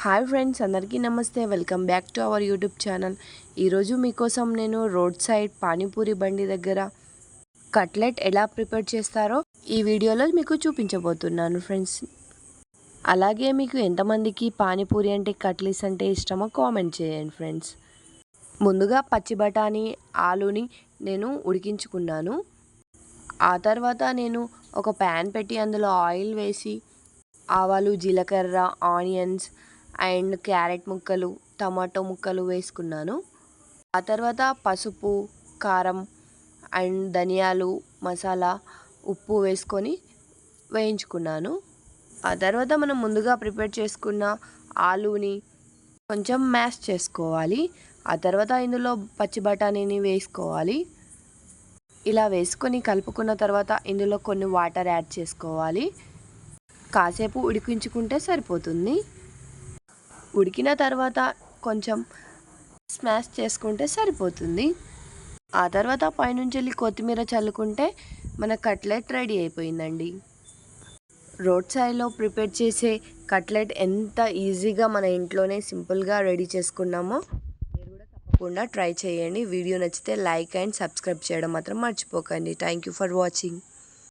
Hi friends, అందరికీ నమస్తే. Welcome back to our YouTube channel. ఈరోజు మీకోసం నేను రోడ్ సైడ్ పానీపూరి బండి దగ్గర కట్లెట్ ఎలా ప్రిపేర్ చేస్తారో ఈ వీడియోలో మీకు చూపించబోతున్నాను ఫ్రెండ్స్. అలాగే మీకు ఎంతమందికి పానీపూరి అంటే కట్లీస్ అంటే ఇష్టమో కామెంట్ చేయండి ఫ్రెండ్స్. ముందుగా పచ్చి బఠానీ ఆలుని నేను ఉడికించుకున్నాను. ఆ తర్వాత నేను ఒక ప్యాన్ పెట్టి అందులో ఆయిల్ వేసి ఆవాలు, జీలకర్ర, ఆనియన్స్ అండ్ క్యారెట్ ముక్కలు, టమాటో ముక్కలు వేసుకున్నాను. ఆ తర్వాత పసుపు, కారం అండ్ ధనియాలు, మసాలా, ఉప్పు వేసుకొని వేయించుకున్నాను. ఆ తర్వాత మనం ముందుగా ప్రిపేర్ చేసుకున్న ఆలుని కొంచెం మ్యాష్ చేసుకోవాలి. ఆ తర్వాత ఇందులో పచ్చి బఠానీని వేసుకోవాలి. ఇలా వేసుకొని కలుపుకున్న తర్వాత ఇందులో కొన్ని వాటర్ యాడ్ చేసుకోవాలి. కాసేపు ఉడికించుకుంటే సరిపోతుంది. ఉడికిన తర్వాత కొంచెం స్మాష్ చేసుకుంటే సరిపోతుంది. ఆ తర్వాత పైనుంచి కొత్తిమీర చల్లుకుంటే మన కట్లెట్ రెడీ అయిపోయిందండి. రోడ్ సైడ్లో ప్రిపేర్ చేసే కట్లెట్ ఎంత ఈజీగా మన ఇంట్లోనే సింపుల్గా రెడీ చేసుకున్నామో మీరు కూడా తప్పకుండా ట్రై చేయండి. వీడియో నచ్చితే లైక్ అండ్ సబ్స్క్రైబ్ చేయడం మాత్రం మర్చిపోకండి. Thank you for watching.